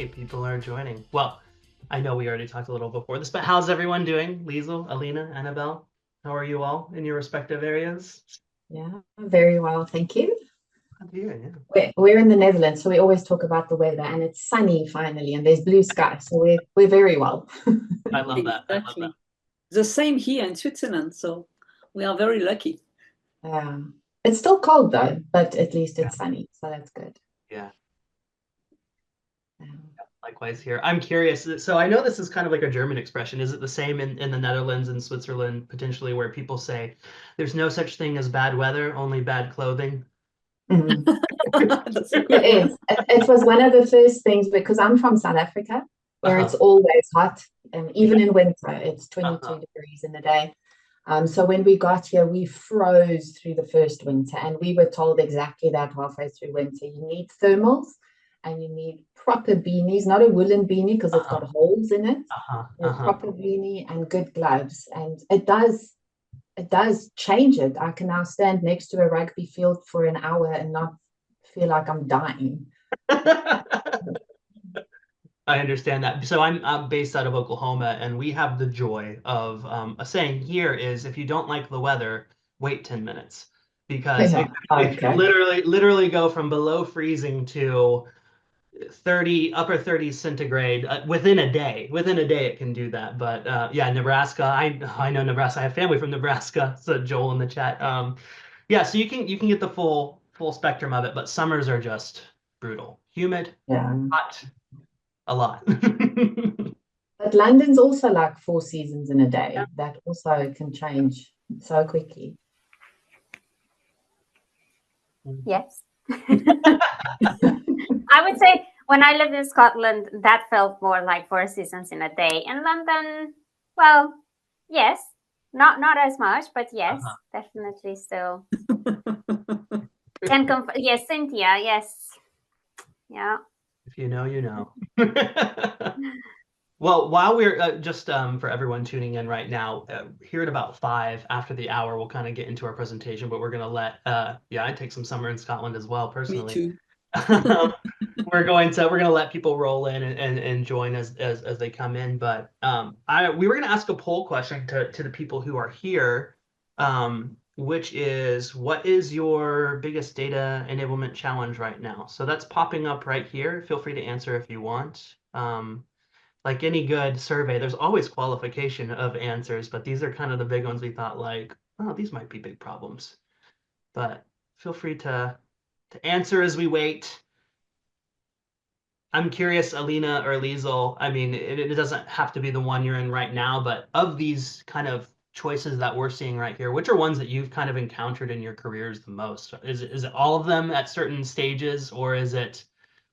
Hey, people are joining. Well, I know we already talked a little before this, but how's everyone doing? Liezl, Alina, Annabelle, how are you all in your respective areas? Yeah, very well, thank you. Good to hear, yeah. We're in the Netherlands, so we always talk about the weather, and it's sunny finally, and there's blue sky, so we're very well. I love that. I love that. Exactly. The same here in Switzerland, so we are very lucky. It's still cold though, but at least Yeah. it's sunny, so that's good. Yeah. Um, Likewise here. I'm curious. So I know this is kind of like a German expression. Is it the same in the Netherlands and Switzerland, potentially, where people say there's no such thing as bad weather, only bad clothing? mhm. That's a It good one. is. It was one of the first things because I'm from South Africa, where it's Uh-huh. always hot, and Yeah. even in winter, it's 22 Uh-huh. degrees in the day. So when we got here, we froze through the first winter, and we were told exactly that halfway through winter. You need thermals and you need proper beanies, not a woolen beanie because it's Uh-huh. got holes in it, Uh-huh. a Uh-huh. proper beanie and good gloves. And it does change it. I can now stand next to a rugby field for an hour and not feel like I'm dying. I understand that. So I'm based out of Oklahoma, and we have the joy of a saying here is if you don't like the weather, wait 10 minutes because Yeah, it can okay. literally go from below freezing to 30 upper 30s centigrade within a day. Within a day, it can do that. But yeah, Nebraska. I know Nebraska. I have family from Nebraska. So Joel in the chat. Yeah, so you can get the full spectrum of it, but summers are just brutal, humid, Yeah. hot, a lot. But London's also like four seasons in a Yeah. day. That also can change so quickly. Yes. I would say when I lived in Scotland, that felt more like 4 seasons in a day. In London, well, yes, not as much, but yes, Uh-huh. definitely still. Yes, Cynthia, yes, yeah. If you know, you know. Well, while we're just for everyone tuning in right now, here at about 5 after the hour, we'll kind of get into our presentation, but we're going to let, yeah, I take some summer in Scotland as well, Me personally. too. We're gonna let people roll in and join as they come in. But we were gonna ask a poll question to the people who are here, which is what is your biggest data enablement challenge right now? So that's popping up right here. Feel free to answer if you want. Like any good survey, there's always qualification of answers, but these are kind of the big ones we thought like, oh, these might be big problems. But feel free to answer as we wait. I'm curious, Alina or Liezl, I mean, it doesn't have to be the one you're in right now, but of these kind of choices that we're seeing right here, which are ones that you've kind of encountered in your careers the most? Is it all of them at certain stages, or is it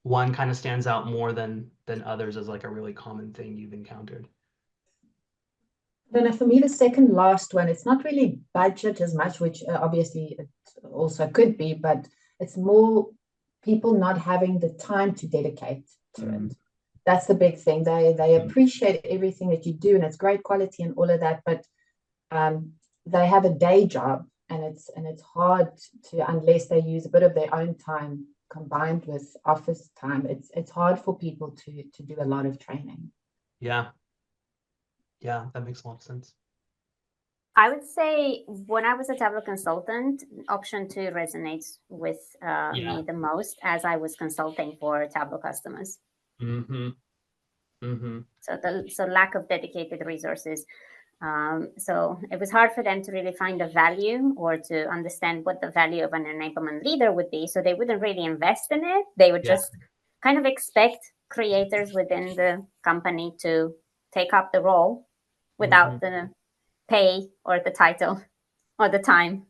one kind of stands out more than others as like a really common thing you've encountered? Don't know, for me, the second last one, it's not really budget as much, which obviously it also could be, but it's more people not having the time to dedicate to Mm. it. That's the big thing. They appreciate everything that you do, and it's great quality and all of that, but um, they have a day job, and it's hard to unless they use a bit of their own time combined with office time. It's hard for people to do a lot of training. Yeah, yeah, that makes a lot of sense. I would say when I was a Tableau consultant, option two resonates with Yeah. me the most as I was consulting for Tableau customers. Mm-hmm. Mm-hmm. So lack of dedicated resources. So it was hard for them to really find a value or to understand what the value of an enablement leader would be. So they wouldn't really invest in it. They would Yeah. just kind of expect creators within the company to take up the role without the pay or the title or the time.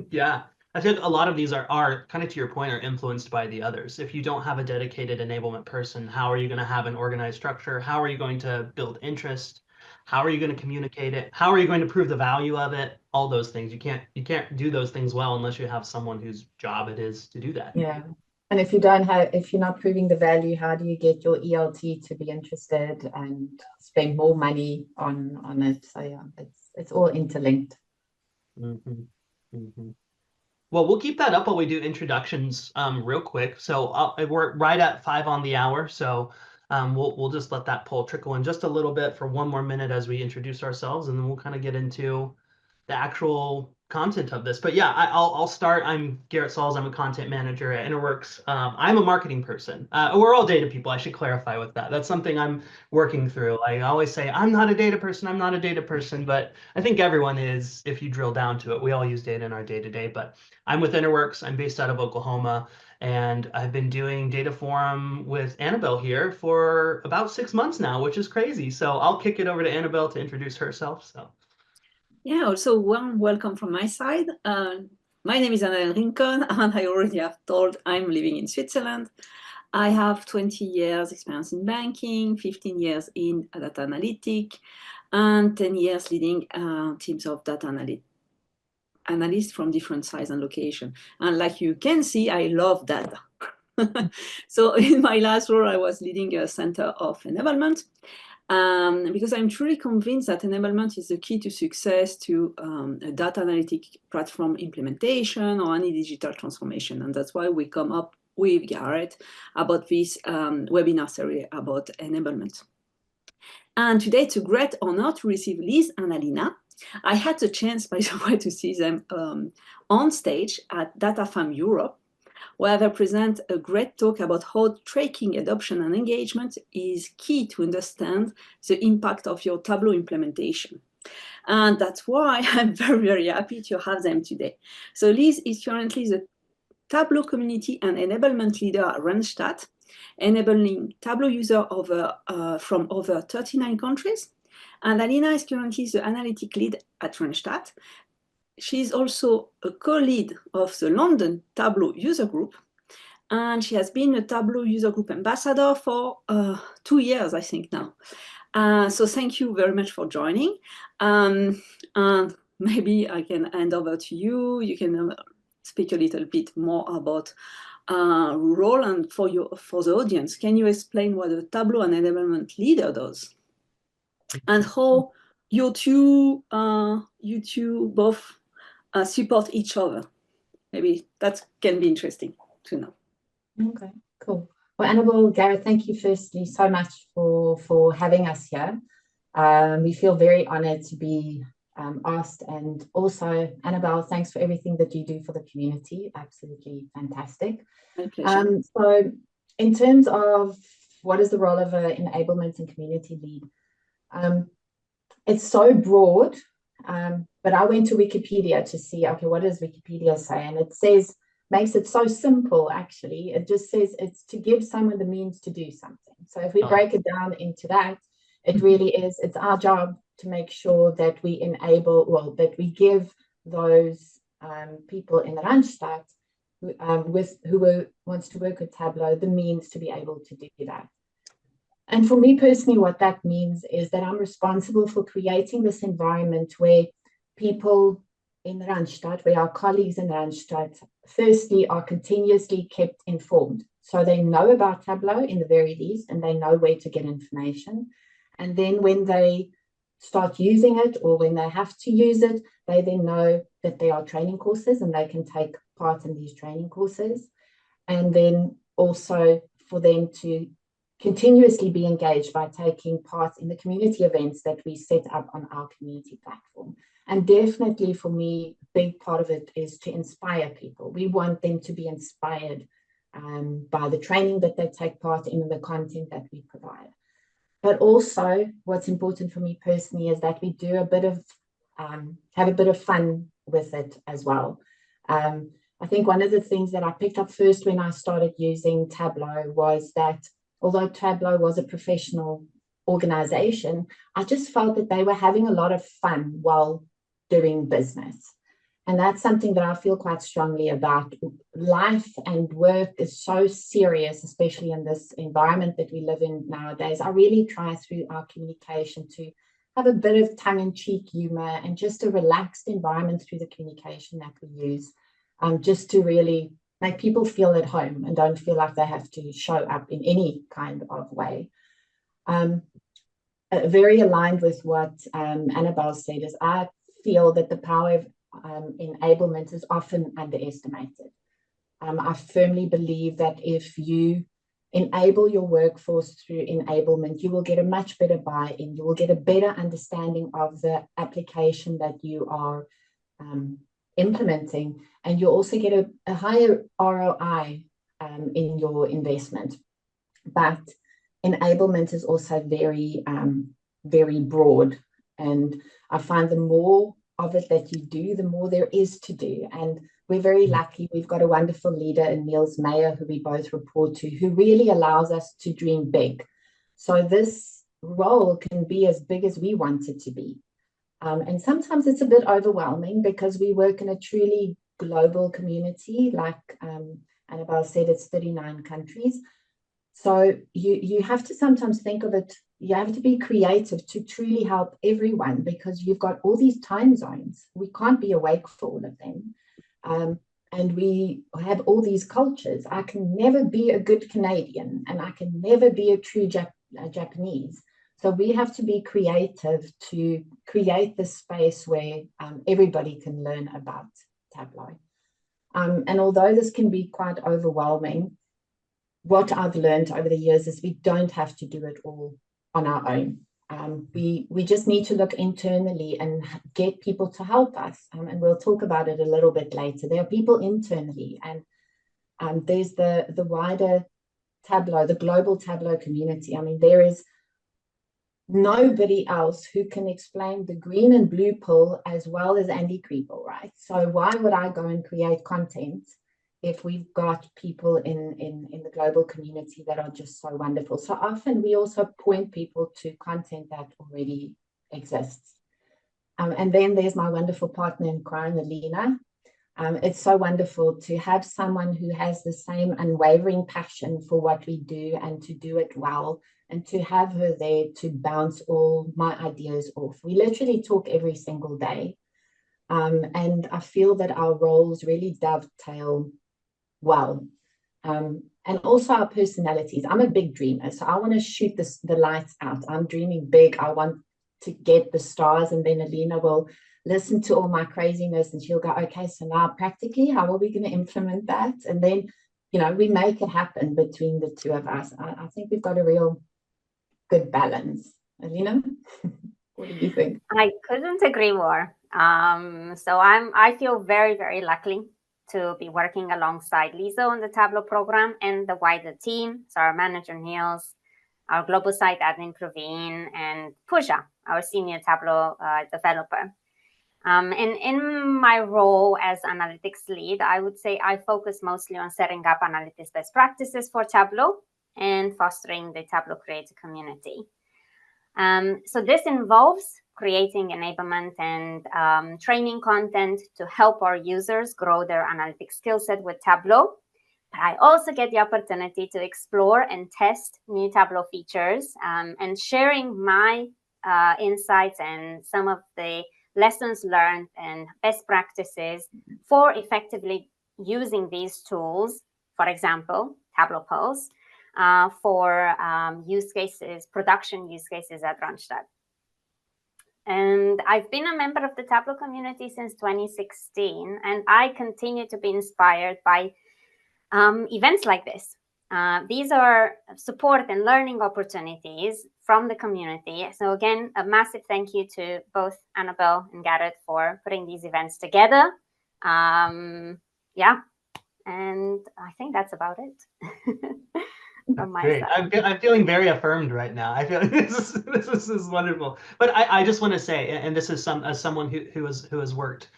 Yeah. I think a lot of these are kind of to your point, are influenced by the others. If you don't have a dedicated enablement person, how are you going to have an organized structure? How are you going to build interest? How are you going to communicate it? How are you going to prove the value of it? All those things. You can't do those things well unless you have someone whose job it is to do that. Yeah. And if you're not proving the value, how do you get your ELT to be interested and spend more money on it? So yeah, it's all interlinked. Mm-hmm. Mm-hmm. Well, we'll keep that up while we do introductions real quick. So we're right at 5 on the hour. So we'll just let that poll trickle in just a little bit for one more minute as we introduce ourselves, and then we'll kind of get into the actual content of this. But yeah, I'll start. I'm Garrett Sauls. I'm a content manager at InterWorks. I'm a marketing person. We're all data people. I should clarify with that. That's something I'm working through. I always say I'm not a data person. I'm not a data person, but I think everyone is if you drill down to it. We all use data in our day-to-day, but I'm with InterWorks. I'm based out of Oklahoma, and I've been doing data forum with Annabelle here for about 6 months now, which is crazy. So I'll kick it over to Annabelle to introduce herself. So. Yeah, also warm welcome from my side. My name is Annabelle Rincon, and I already have told I'm living in Switzerland. I have 20 years experience in banking, 15 years in data analytics, and 10 years leading teams of data analysts from different size and location. And like you can see, I love data. So in my last role, I was leading a center of enablement. Because I'm truly convinced that enablement is the key to success to a data analytic platform implementation or any digital transformation. And that's why we come up with Garrett about this webinar series about enablement. And today it's a great honor to receive Liezl and Alina. I had the chance, by the way, to see them on stage at Data Farm Europe, where they present a great talk about how tracking adoption and engagement is key to understand the impact of your Tableau implementation. And that's why I'm very, very happy to have them today. So Liezl is currently the Tableau community and enablement leader at Randstad, enabling Tableau users from over 39 countries. And Alina is currently the analytic lead at Randstad. She's also a co-lead of the London Tableau user group, and she has been a Tableau user group ambassador for 2 years, I think now. So thank you very much for joining. And maybe I can hand over to you. You can speak a little bit more about role, and for the audience, can you explain what a Tableau and enablement leader does, and how you two both support each other? Maybe that can be interesting to know. Okay, cool. Well, Annabelle, Garrett, thank you firstly so much for having us here. We feel very honored to be asked, and also Annabelle, thanks for everything that you do for the community. Absolutely fantastic. My pleasure. So in terms of what is the role of an enablement and community lead, it's so broad, but I went to Wikipedia to see, okay, what does Wikipedia say? And it says, makes it so simple, actually. It just says it's to give someone the means to do something. So if we break it down into that, it really is, it's our job to make sure that we enable, well, that we give those people in Randstad who wants to work with Tableau the means to be able to do that. And for me personally, what that means is that I'm responsible for creating this environment where people in Randstad, where our colleagues in Randstad, firstly, are continuously kept informed. So they know about Tableau in the very least, and they know where to get information. And then when they start using it, or when they have to use it, they then know that there are training courses and they can take part in these training courses. And then also for them to continuously be engaged by taking part in the community events that we set up on our community platform. And definitely for me, a big part of it is to inspire people. We want them to be inspired by the training that they take part in and the content that we provide. But also what's important for me personally is that we do a bit of, have a bit of fun with it as well. I think one of the things that I picked up first when I started using Tableau was that although Tableau was a professional organization, I just felt that they were having a lot of fun while doing business. And that's something that I feel quite strongly about. Life and work is so serious, especially in this environment that we live in nowadays. I really try through our communication to have a bit of tongue-in-cheek humor and just a relaxed environment through the communication that we use, just to really make people feel at home and don't feel like they have to show up in any kind of way. Very aligned with what Annabelle said is I feel that the power enablement is often underestimated. I firmly believe that if you enable your workforce through enablement, you will get a much better buy-in. You will get a better understanding of the application that you are implementing, and you'll also get a higher ROI in your investment. But enablement is also very, very broad. And I find the more of it that you do, the more there is to do. And we're very lucky. We've got a wonderful leader in Liezl, who we both report to, who really allows us to dream big. So this role can be as big as we want it to be. And sometimes it's a bit overwhelming because we work in a truly global community. Like Annabelle said, it's 39 countries. So you have to sometimes think of it, you have to be creative to truly help everyone, because you've got all these time zones. We can't be awake for all of them. And we have all these cultures. I can never be a good Canadian, and I can never be a true Japanese. So we have to be creative to create the space where everybody can learn about Tableau. And although this can be quite overwhelming, what I've learned over the years is we don't have to do it all on our own. We just need to look internally and get people to help us. And we'll talk about it a little bit later. There are people internally, and there's the wider Tableau, the global Tableau community. I mean, there is nobody else who can explain the green and blue pill as well as Andy Kriebel, right? So why would I go and create content if we've got people in the global community that are just so wonderful? So often we also point people to content that already exists. And then there's my wonderful partner in crime, Alina. It's so wonderful to have someone who has the same unwavering passion for what we do and to do it well, and to have her there to bounce all my ideas off. We literally talk every single day. And I feel that our roles really dovetail well. And also our personalities. I'm a big dreamer, so I want to shoot the lights out. I'm dreaming big. I want to get the stars, and then Alina will listen to all my craziness, and she'll go, okay, so now practically, how are we going to implement that? And then, you know, we make it happen between the two of us. I think we've got a real good balance. Alina, what do you think? I couldn't agree more. So I feel very, very lucky to be working alongside Liezl on the Tableau program and the wider team. So our manager, Niels, our global site admin, Praveen, and Pooja, our senior Tableau developer. And in my role as analytics lead, I would say I focus mostly on setting up analytics best practices for Tableau and fostering the Tableau creator community. So this involves creating enablement and training content to help our users grow their analytics skill set with Tableau. But I also get the opportunity to explore and test new Tableau features, and sharing my insights and some of the lessons learned and best practices for effectively using these tools, for example, Tableau Pulse, for use cases, production use cases at Randstad. And I've been a member of the Tableau community since 2016, and I continue to be inspired by events like this. These are support and learning opportunities from the community. So again, a massive thank you to both Annabelle and Garrett for putting these events together. Yeah, and I think that's about it. From my Great. side. I'm feeling very affirmed right now. I feel like this is wonderful. But I just want to say, and this is as someone who has worked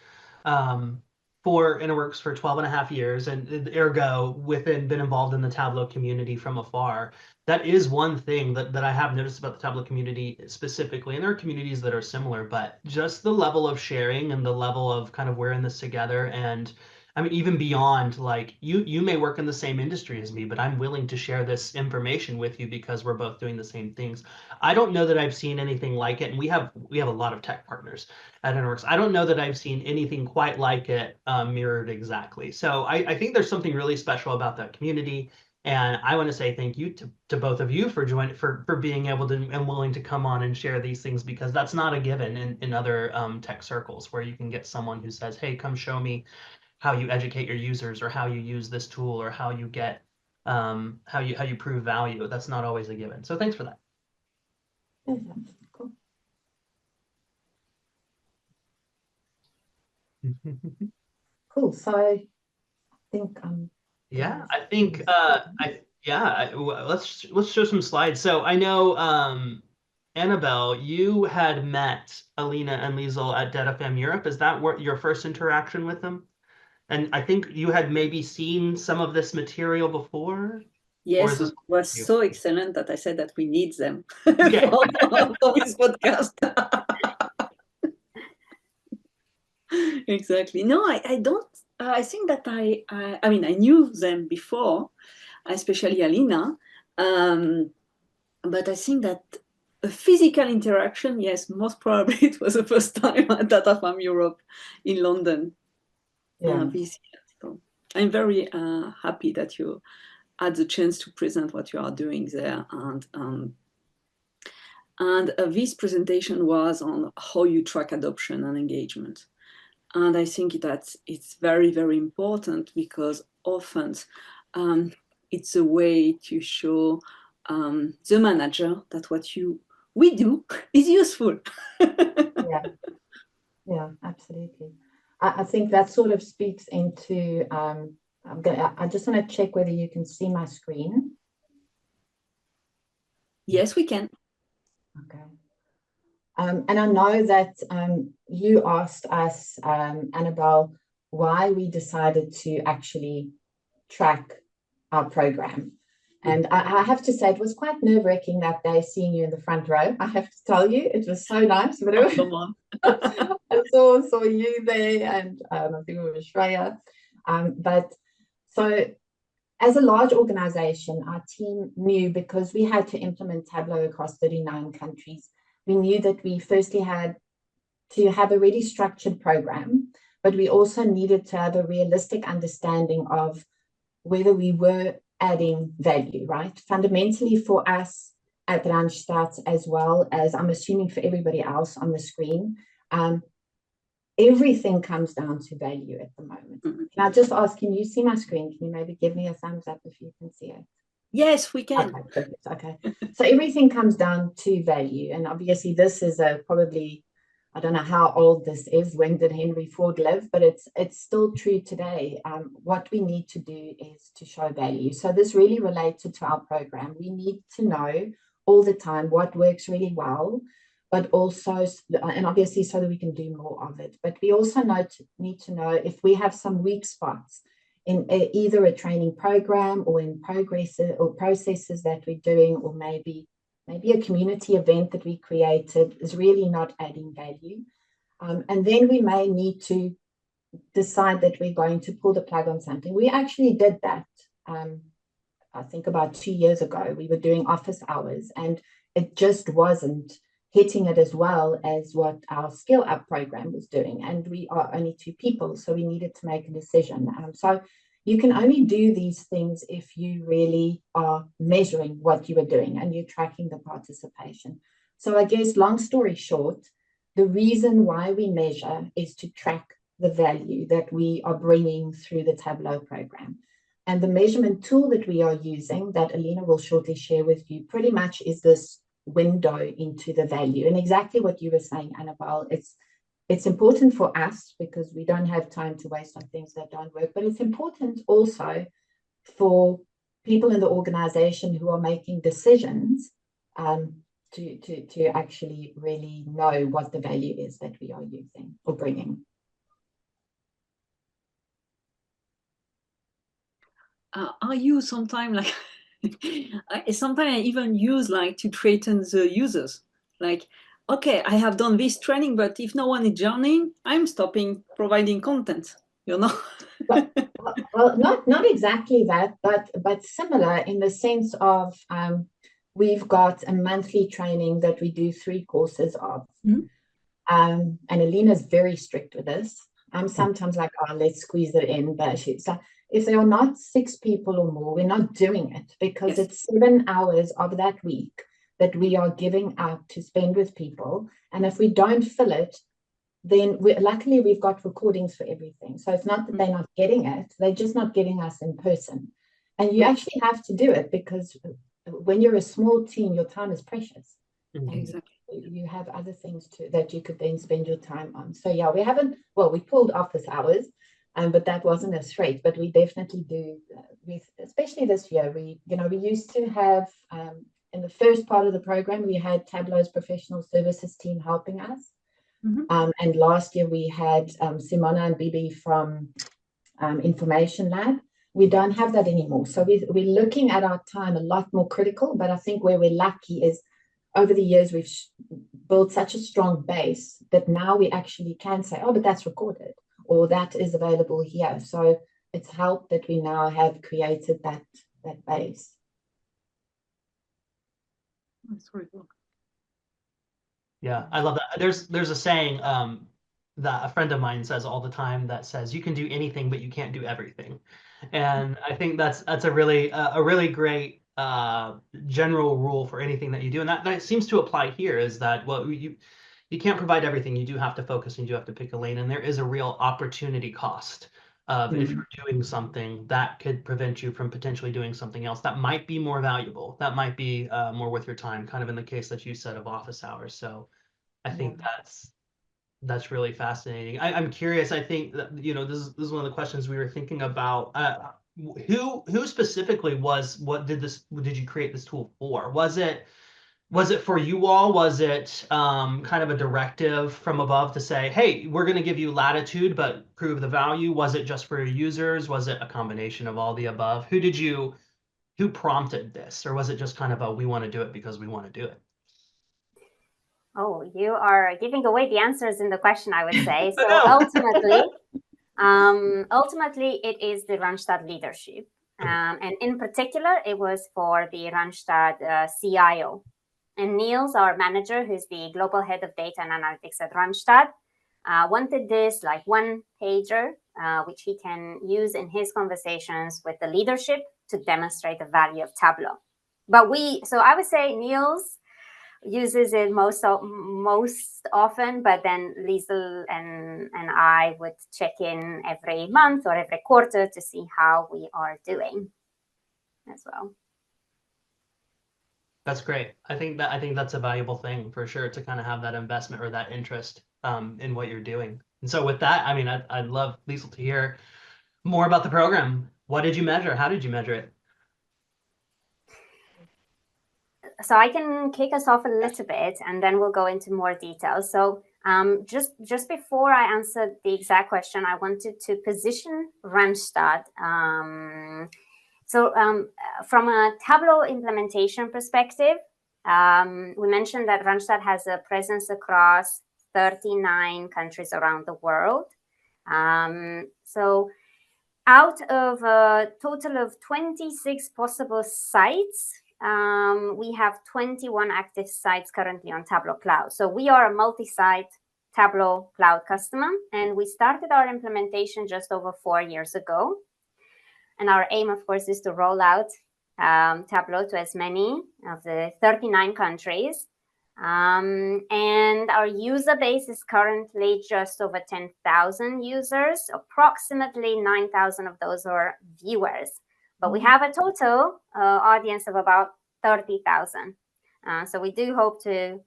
for InterWorks for 12.5 years, and ergo been involved in the Tableau community from afar. That is one thing that I have noticed about the Tableau community specifically, and there are communities that are similar, but just the level of sharing and the level of kind of we're in this together. And I mean, even beyond, like, you may work in the same industry as me, but I'm willing to share this information with you because we're both doing the same things. I don't know that I've seen anything like it, and we have a lot of tech partners at InterWorks. I don't know that I've seen anything quite like it mirrored exactly. So I think there's something really special about that community, And I want to say thank you to both of you for joining, for being able to and willing to come on and share these things, because that's not a given in other tech circles, where you can get someone who says, hey, come show me how you educate your users, or how you use this tool, or how you get how you prove value. That's not always a given. So thanks for that. Cool. Cool. So I think yeah, I think let's show some slides. So I know Annabelle, you had met Alina and Liezl at DebtFM Europe. Is that what your first interaction with them? And I think you had maybe seen some of this material before. Yes, it was so excellent that I said that we need them Okay. for this podcast. Exactly. No, I don't. I think that I mean, I knew them before, especially Alina, but I think that a physical interaction, yes, most probably it was the first time at DebtFM Europe in London this year. So I'm very happy that you had the chance to present what you are doing there, and this presentation was on how you track adoption and engagement. And I think that it's very, very important, because often it's a way to show the manager that what we do is useful. Yeah, absolutely. I think that sort of speaks into, I just want to check whether you can see my screen. Yes, we can. Okay. And I know that you asked us, Annabelle, why we decided to actually track our program. And I have to say, it was quite nerve-wracking that day seeing you in the front row. I have to tell you, it was so nice. But I saw you there, and I think it was Shreya. But so as a large organization, our team knew, because we had to implement Tableau across 39 countries, we knew that we firstly had to have a really structured program, but we also needed to have a realistic understanding of whether we were adding value, right? Fundamentally for us at Randstad, as well as I'm assuming for everybody else on the screen, everything comes down to value at the moment. Can I just ask, can you see my screen? Can you maybe give me a thumbs up if you can see it? Yes, we can. Okay, perfect. Okay. So everything comes down to value. And obviously this is probably, I don't know how old this is, when did Henry Ford live, but it's still true today. What we need to do is to show value. So this really related to our program. We need to know all the time what works really well, but also, and obviously so that we can do more of it. But we also need to know if we have some weak spots in either a training program or in progress or processes that we're doing, or maybe a community event that we created is really not adding value. And then we may need to decide that we're going to pull the plug on something. We actually did that, I think about 2 years ago. We were doing office hours, and it just wasn't hitting it as well as what our Skill Up program was doing. And we are only 2 people, so we needed to make a decision. So you can only do these things if you really are measuring what you are doing and you're tracking the participation. So I guess, long story short, the reason why we measure is to track the value that we are bringing through the Tableau program. And the measurement tool that we are using, that Alina will shortly share with you, pretty much is this window into the value. And exactly what you were saying, Annabelle, it's important for us because we don't have time to waste on things that don't work, but it's important also for people in the organization who are making decisions to actually really know what the value is that we are using or bringing. Are you sometimes like sometimes I even use like to threaten the users, like, okay, I have done this training, but if no one is joining, I'm stopping providing content, you know? Well, not exactly that, but similar in the sense of we've got a monthly training that we do 3 courses of. And Alina's very strict with this. I'm sometimes like, oh, let's squeeze it in, but if there are not 6 people or more, we're not doing it, because Yes. it's 7 hours of that week that we are giving out to spend with people. And if we don't fill it, then luckily we've got recordings for everything. So it's not that they're not getting it, they're just not getting us in person. And you actually have to do it, because when you're a small team, your time is precious. And Exactly. you have other things that you could then spend your time on. So yeah, we pulled office hours, but that wasn't a threat. But we definitely do, especially this year, we used to have, in the first part of the program, we had Tableau's professional services team helping us. And last year we had Simona and Bibi from Information Lab. We don't have that anymore. So we're looking at our time a lot more critical. But I think where we're lucky is, over the years, we've built such a strong base that now we actually can say, oh, but that's recorded, or that is available here. So it's helped that we now have created that base. That's really cool. Yeah, I love that. There's a saying that a friend of mine says all the time that says, you can do anything, but you can't do everything. And I think that's a really great general rule for anything that you do. And that seems to apply here, is that, well, you can't provide everything. You do have to focus, and you do have to pick a lane. And there is a real opportunity cost of if you're doing something that could prevent you from potentially doing something else that might be more valuable, that might be more worth your time, kind of in the case that you said of office hours. So I think that's really fascinating. I'm curious. I think that, this is one of the questions we were thinking about. Who specifically did you create this tool for? Was it for you all? Was it kind of a directive from above to say, hey, we're going to give you latitude, but prove the value? Was it just for your users? Was it a combination of all the above? Who prompted this? Or was it just kind of we want to do it because we want to do it? Oh, you are giving away the answers in the question, I would say. So ultimately, it is the Randstad leadership. And in particular, it was for the Randstad CIO. And Niels, our manager, who's the global head of data and analytics at Randstad, wanted this like one pager, which he can use in his conversations with the leadership to demonstrate the value of Tableau. So I would say Niels uses it most often, but then Liezl and I would check in every month or every quarter to see how we are doing as well. That's great. I think that's a valuable thing for sure, to kind of have that investment or that interest in what you're doing. And so with that, I mean, I'd love, Liezl, to hear more about the program. What did you measure? How did you measure it? So I can kick us off a little bit, and then we'll go into more details. So just before I answer the exact question, I wanted to position Randstad. From a Tableau implementation perspective, we mentioned that Randstad has a presence across 39 countries around the world. So out of a total of 26 possible sites, we have 21 active sites currently on Tableau Cloud. So we are a multi-site Tableau Cloud customer, and we started our implementation just over 4 years ago. And our aim, of course, is to roll out Tableau to as many of the 39 countries. And our user base is currently just over 10,000 users. Approximately 9,000 of those are viewers. But we have a total audience of about 30,000. So we do hope to,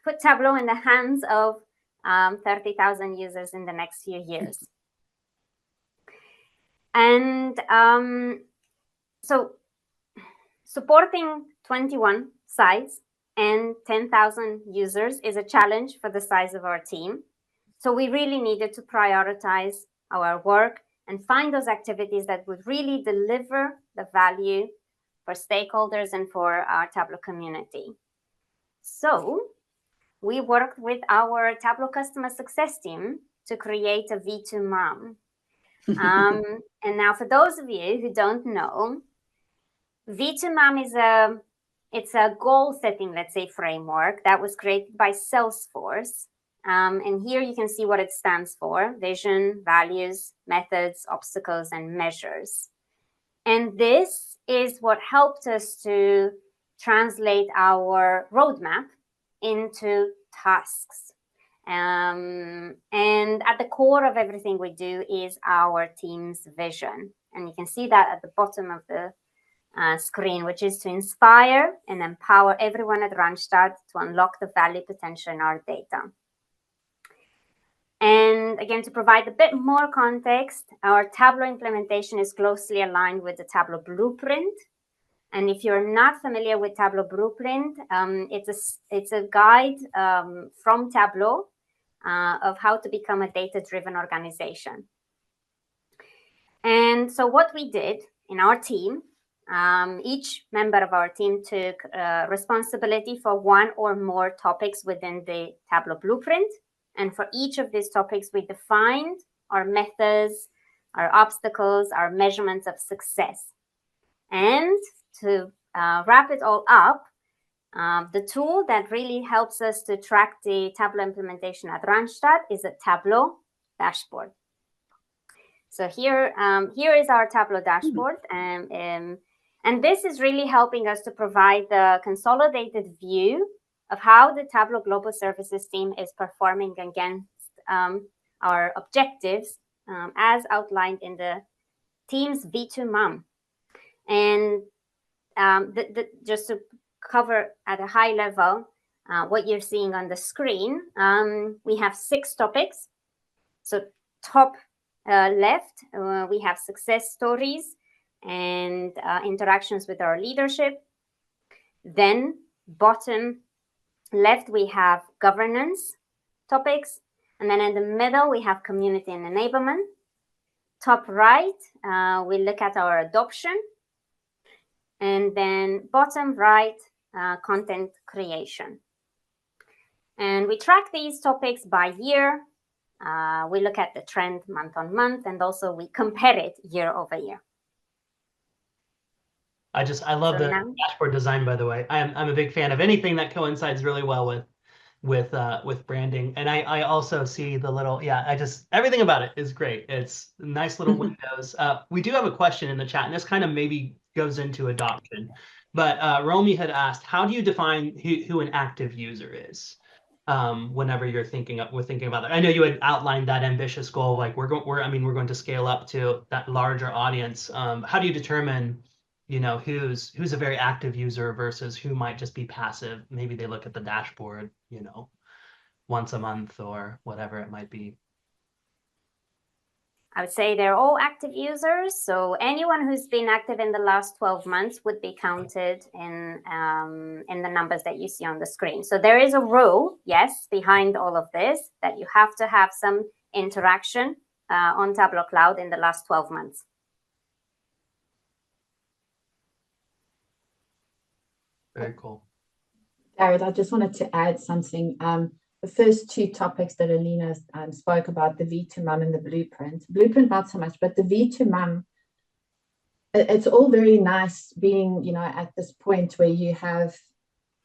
put Tableau in the hands of 30,000 users in the next few years. And so supporting 21 sites and 10,000 users is a challenge for the size of our team. So we really needed to prioritize our work and find those activities that would really deliver the value for stakeholders and for our Tableau community. So we worked with our Tableau customer success team to create a V2 MOM. And now for those of you who don't know, V2 MOM is a goal setting, let's say, framework that was created by Salesforce. And here you can see what it stands for: vision, values, methods, obstacles, and measures. And this is what helped us to translate our roadmap into tasks. And at the core of everything we do is our team's vision. And you can see that at the bottom of the screen, which is to inspire and empower everyone at Randstad to unlock the value potential in our data. And again, to provide a bit more context, our Tableau implementation is closely aligned with the Tableau blueprint. And if you're not familiar with Tableau blueprint, it's a guide from Tableau of how to become a data-driven organization. And so what we did in our team, each member of our team took responsibility for one or more topics within the Tableau blueprint. And for each of these topics, we defined our methods, our obstacles, our measurements of success. And to wrap it all up, the tool that really helps us to track the Tableau implementation at Randstad is a Tableau dashboard. So here is our Tableau dashboard. And this is really helping us to provide the consolidated view of how the Tableau Global Services team is performing against our objectives as outlined in the team's V2MOM. And just to cover at a high level what you're seeing on the screen, we have 6 topics. So top left, we have success stories and interactions with our leadership. Then bottom left, we have governance topics. And then in the middle, we have community and enablement. Top right, we look at our adoption. And then bottom right, content creation. And we track these topics by year. We look at the trend month on month, and also we compare it year over year. I love the dashboard design, by the way. I'm a big fan of anything that coincides really well with branding. And I also see the little, everything about it is great. It's nice little windows. We do have a question in the chat, and this kind of maybe goes into adoption. But Romy had asked, how do you define who an active user is? Whenever you're thinking about that. I know you had outlined that ambitious goal, like we're going to scale up to that larger audience. How do you determine, who's a very active user versus who might just be passive? Maybe they look at the dashboard, once a month or whatever it might be. I would say they're all active users. So anyone who's been active in the last 12 months would be counted in the numbers that you see on the screen. So there is a rule, yes, behind all of this, that you have to have some interaction on Tableau Cloud in the last 12 months. Very cool. Garrett, I just wanted to add something. The first 2 topics that Alina spoke about, the V2MOM and the blueprint not so much, but the V2MOM, it's all very nice being, at this point where you have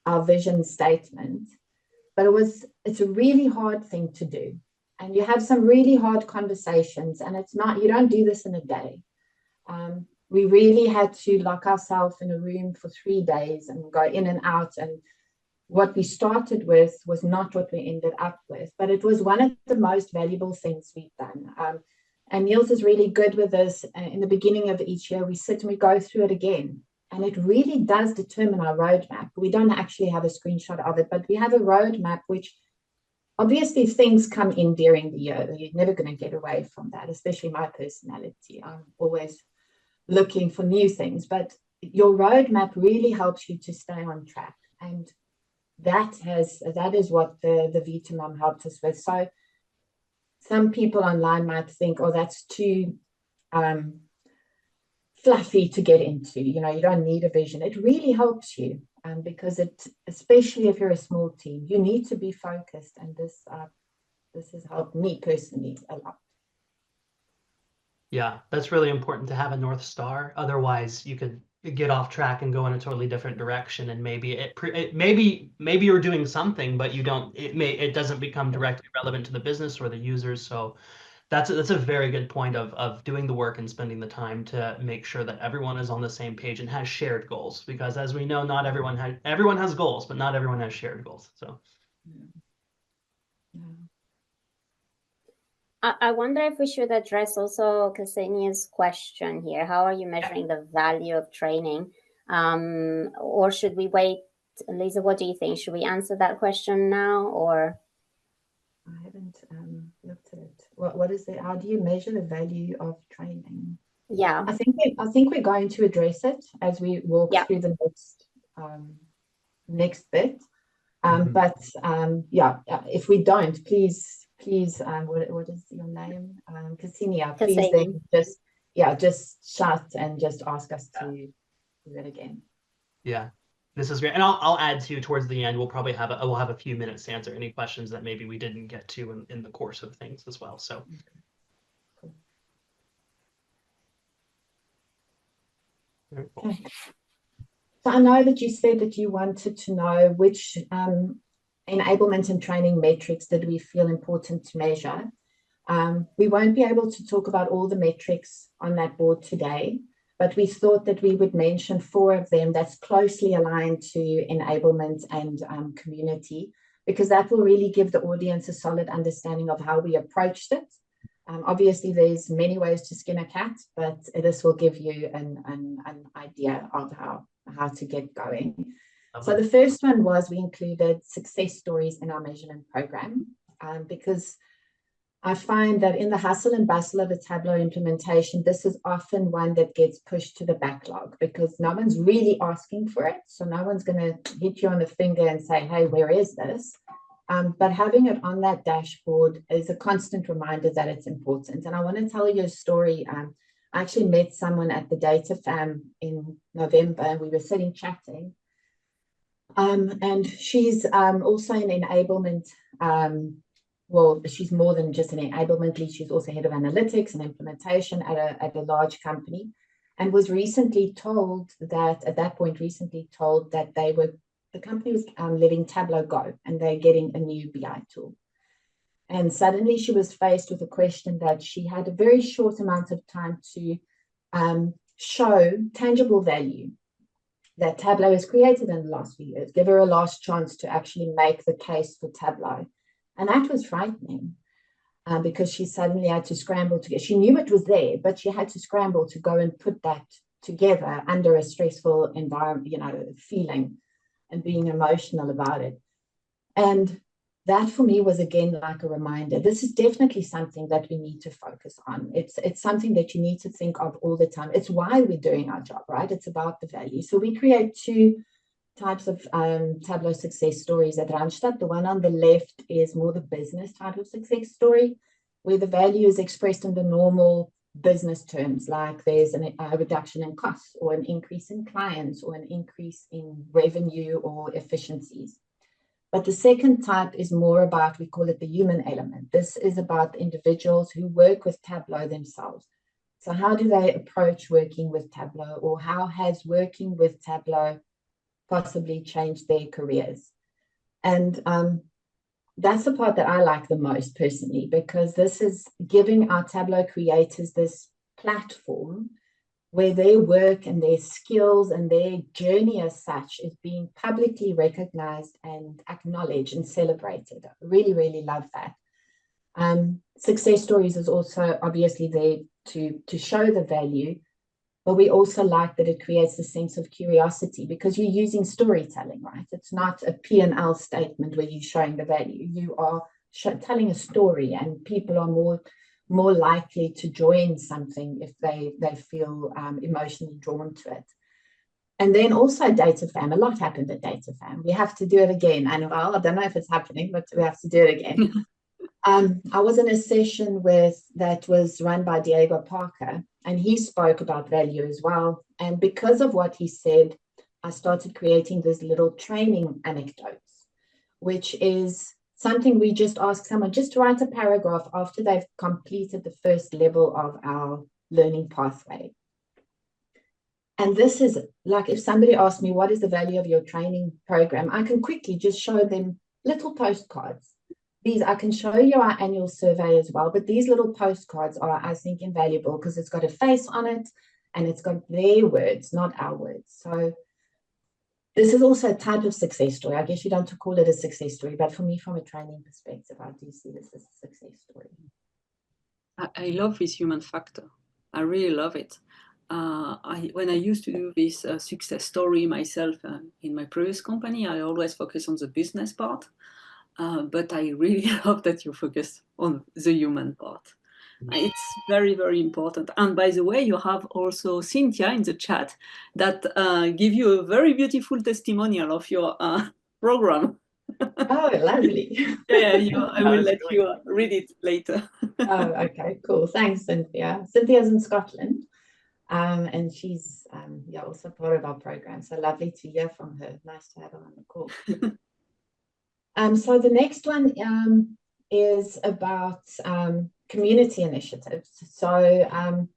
our vision statement, but it's a really hard thing to do. And you have some really hard conversations, and you don't do this in a day. We really had to lock ourselves in a room for 3 days and go in and out, and what we started with was not what we ended up with, but it was one of the most valuable things we've done. And Liezl is really good with this. In the beginning of each year, we sit and we go through it again. And it really does determine our roadmap. We don't actually have a screenshot of it, but we have a roadmap, which obviously things come in during the year. You're never going to get away from that, especially my personality. I'm always looking for new things, but your roadmap really helps you to stay on track. And that is what the V2MOM helped us with. So some people online might think, oh, that's too fluffy to get into. You don't need a vision. It really helps you because especially if you're a small team, you need to be focused. And this has helped me personally a lot. Yeah, that's really important to have a North Star. Otherwise, get off track and go in a totally different direction, and maybe you're doing something, but it doesn't become directly relevant to the business or the users. So that's a very good point of doing the work and spending the time to make sure that everyone is on the same page and has shared goals, because as we know, not everyone has goals, but not everyone has shared goals. So I wonder if we should address also Ksenia's question here. How are you measuring the value of training? Or should we wait? Liezl, what do you think? Should we answer that question now, or? I haven't looked at it. What is it? How do you measure the value of training? Yeah, I think we're going to address it as we walk through the next bit. But yeah, if we don't, please, what is your name? Ksenia, please then just shout and just ask us to do it again. Yeah, this is great. And I'll add to towards the end, we'll have a few minutes to answer any questions that maybe we didn't get to in the course of things as well. So Cool. very cool. Okay. So I know that you said that you wanted to know which enablement and training metrics did we feel important to measure. We won't be able to talk about all the metrics on that board today, but we thought that we would mention 4 of them that's closely aligned to enablement and community, because that will really give the audience a solid understanding of how we approached it. Obviously, there's many ways to skin a cat, but this will give you an idea of how to get going. So the first one was we included success stories in our measurement program, because I find that in the hustle and bustle of a Tableau implementation, this is often one that gets pushed to the backlog because no one's really asking for it. So no one's going to hit you on the finger and say, hey, where is this? But having it on that dashboard is a constant reminder that it's important. And I want to tell you a story. I actually met someone at the Data Fam in November. We were sitting chatting. And she's also an enablement. Well, she's more than just an enablement lead. She's also head of analytics and implementation at a large company, and was recently told that the company was letting Tableau go and they're getting a new BI tool. And suddenly she was faced with a question that she had a very short amount of time to show tangible value that Tableau has created in the last few years, give her a last chance to actually make the case for Tableau. And that was frightening because she suddenly had to scramble to get, she knew it was there, but she had to scramble to go and put that together under a stressful environment, feeling and being emotional about it. And that for me was again like a reminder. This is definitely something that we need to focus on. It's something that you need to think of all the time. It's why we're doing our job, right? It's about the value. So we create 2 types of Tableau success stories at Randstad. The one on the left is more the business type of success story, where the value is expressed in the normal business terms, like there's a reduction in costs or an increase in clients or an increase in revenue or efficiencies. But the second type is more about, we call it the human element. This is about individuals who work with Tableau themselves. So how do they approach working with Tableau, or how has working with Tableau possibly changed their careers? And that's the part that I like the most personally, because this is giving our Tableau creators this platform where their work and their skills and their journey as such is being publicly recognized and acknowledged and celebrated. I really, really love that. Success stories is also obviously there to show the value, but we also like that it creates a sense of curiosity because you're using storytelling, right? It's not a P&L statement where you're showing the value. You are telling a story, and people are more likely to join something if they feel emotionally drawn to it. And then also Data Fam, a lot happened at Data Fam. We have to do it again. Annabelle, I don't know if it's happening, but we have to do it again. I was in a session that was run by Diego Parker, and he spoke about value as well. And because of what he said, I started creating this little training anecdotes, which is something we just ask someone just to write a paragraph after they've completed the first level of our learning pathway. And this is like, if somebody asks me, what is the value of your training program? I can quickly just show them little postcards. These, I can show you our annual survey as well, but these little postcards are, I think, invaluable because it's got a face on it and it's got their words, not our words. So this is also a type of success story. I guess you don't call it a success story, but for me, from a training perspective, I do see this as a success story. I love this human factor. I really love it. When I used to do this success story myself in my previous company, I always focus on the business part. But I really love that you focus on the human part. It's very, very important. And by the way, you have also Cynthia in the chat that give you a very beautiful testimonial of your program. Oh, lovely. I will let you read it later. Oh, okay, cool. Thanks, Cynthia. Cynthia's in Scotland, and she's also part of our program. So lovely to hear from her. Nice to have her on the call. So the next one is about community initiatives. So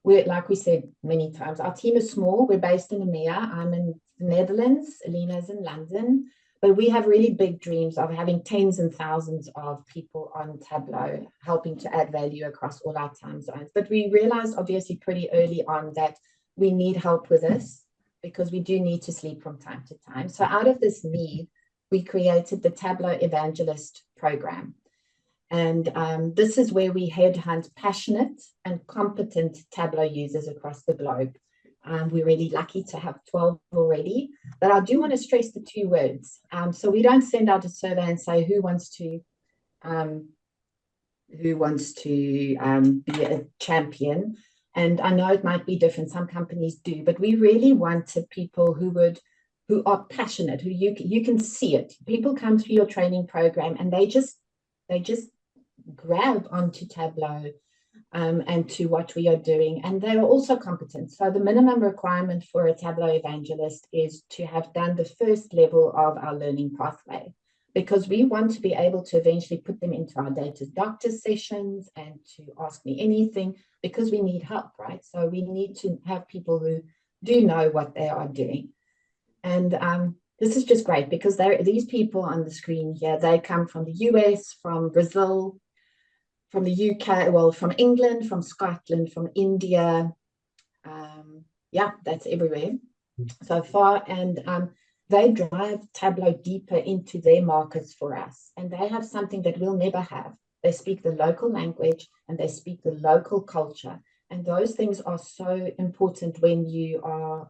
we're, like we said many times, our team is small. We're based in EMEA. I'm in the Netherlands. Alina's in London. But we have really big dreams of having tens and thousands of people on Tableau, helping to add value across all our time zones. But we realized obviously pretty early on that we need help with this because we do need to sleep from time to time. So out of this need, we created the Tableau Evangelist program. And this is where we headhunt passionate and competent Tableau users across the globe. We're really lucky to have 12 already, but I do want to stress the two words. So we don't send out a survey and say who wants to be a champion. And I know it might be different. Some companies do, but we really wanted people who are passionate, who you can see it. People come through your training program and they just grab onto Tableau and to what we are doing, and they are also competent. So the minimum requirement for a Tableau evangelist is to have done the first level of our learning pathway, because we want to be able to eventually put them into our data doctor sessions and to ask me anything, because we need help, right? So we need to have people who do know what they are doing. And this is just great because these people on the screen here, they come from the US, from Brazil, from the UK, well, from England, from Scotland, from India. Yeah, that's everywhere so far. And they drive Tableau deeper into their markets for us. And they have something that we'll never have. They speak the local language and they speak the local culture. And those things are so important when you are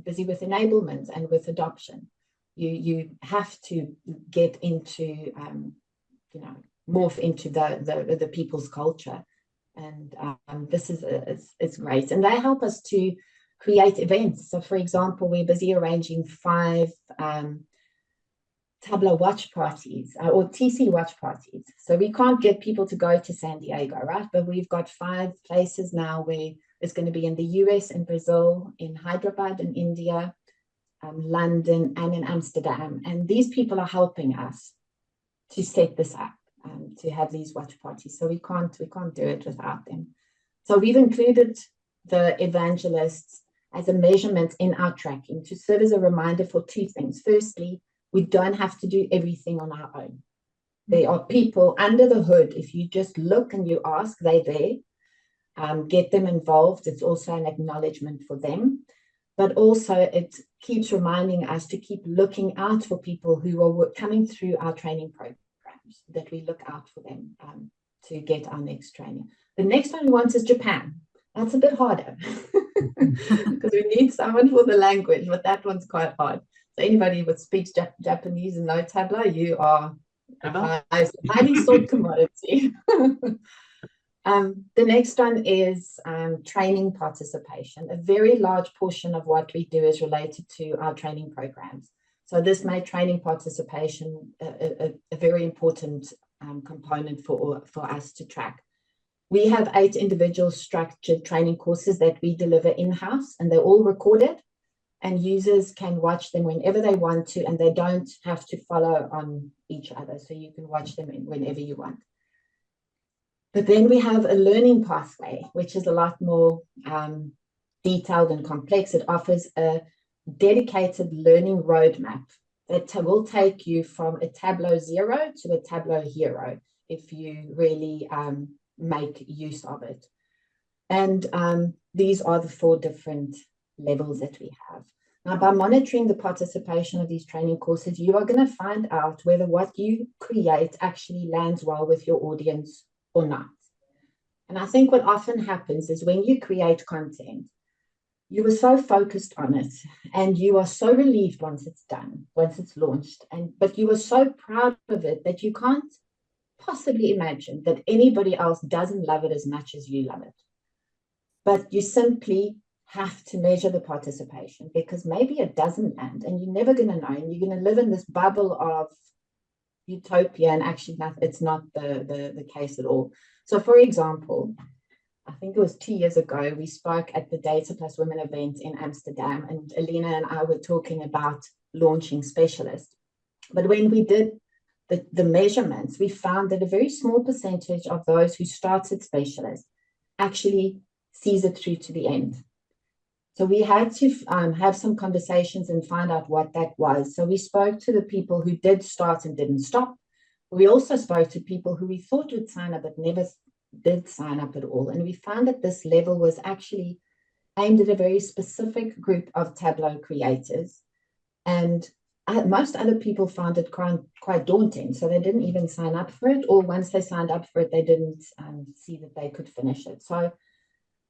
busy with enablement and with adoption. You have to get into, morph into the people's culture. And this is great. And they help us to create events. So for example, we're busy arranging 5 Tableau watch parties or TC watch parties. So we can't get people to go to San Diego, right? But we've got 5 places now where it's going to be in the US, in Brazil, in Hyderabad, in India, London, and in Amsterdam. And these people are helping us to set this up, to have these watch parties. So we can't do it without them. So we've included the evangelists as a measurement in our tracking to serve as a reminder for 2 things. Firstly, we don't have to do everything on our own. There are people under the hood. If you just look and you ask, they're there. Get them involved. It's also an acknowledgement for them. But also it keeps reminding us to keep looking out for people who are coming through our training programs, that we look out for them to get our next training. The next one we want is Japan. That's a bit harder because we need someone for the language, but that one's quite hard. So anybody who speaks Japanese and no Tableau, you are a highly sought commodity. The next one is training participation. A very large portion of what we do is related to our training programs. So this made training participation a very important component for us to track. We have 8 individual structured training courses that we deliver in-house, and they're all recorded, and users can watch them whenever they want to, and they don't have to follow on each other. So you can watch them whenever you want. But then we have a learning pathway, which is a lot more detailed and complex. It offers a dedicated learning roadmap that will take you from a Tableau 0 to a Tableau Hero if you really make use of it. And these are the 4 different levels that we have. Now, by monitoring the participation of these training courses, you are going to find out whether what you create actually lands well with your audience or not. And I think what often happens is when you create content, you are so focused on it and you are so relieved once it's done, once it's launched, but you are so proud of it that you can't possibly imagine that anybody else doesn't love it as much as you love it. But you simply have to measure the participation, because maybe it doesn't land and you're never going to know, and you're going to live in this bubble of utopia, and actually it's not the case at all. So for example, I think it was 2 years ago, we spoke at the Data Plus Women event in Amsterdam, and Alina and I were talking about launching specialists. But when we did the measurements, we found that a very small percentage of those who started specialists actually sees it through to the end. So we had to have some conversations and find out what that was. So we spoke to the people who did start and didn't stop. We also spoke to people who we thought would sign up but never did sign up at all. And we found that this level was actually aimed at a very specific group of Tableau creators. And most other people found it quite daunting. So they didn't even sign up for it, or once they signed up for it, they didn't see that they could finish it. So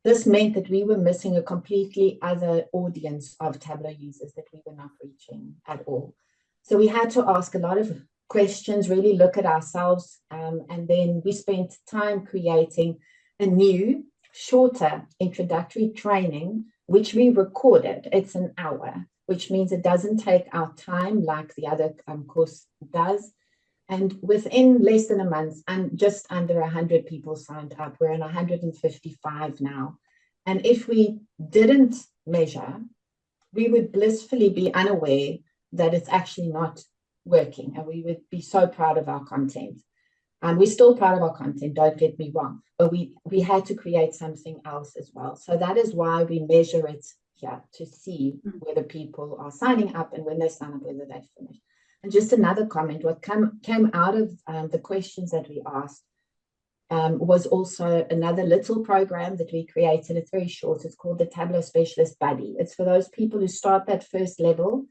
this meant that we were missing a completely other audience of Tableau users that we were not reaching at all. So we had to ask a lot of questions, really look at ourselves, and then we spent time creating a new, shorter introductory training, which we recorded. It's an hour, which means it doesn't take our time like the other course does. And within less than a month, and just under 100 people signed up. We're in 155 now. And if we didn't measure, we would blissfully be unaware that it's actually not working, and we would be so proud of our content. And we're still proud of our content, don't get me wrong, but we had to create something else as well. So that is why we measure it here, to see whether people are signing up, and when they sign up, whether they finish. And just another comment, what came out of the questions that we asked was also another little program that we created. It's very short. It's called the Tableau Specialist Buddy. It's for those people who start that first level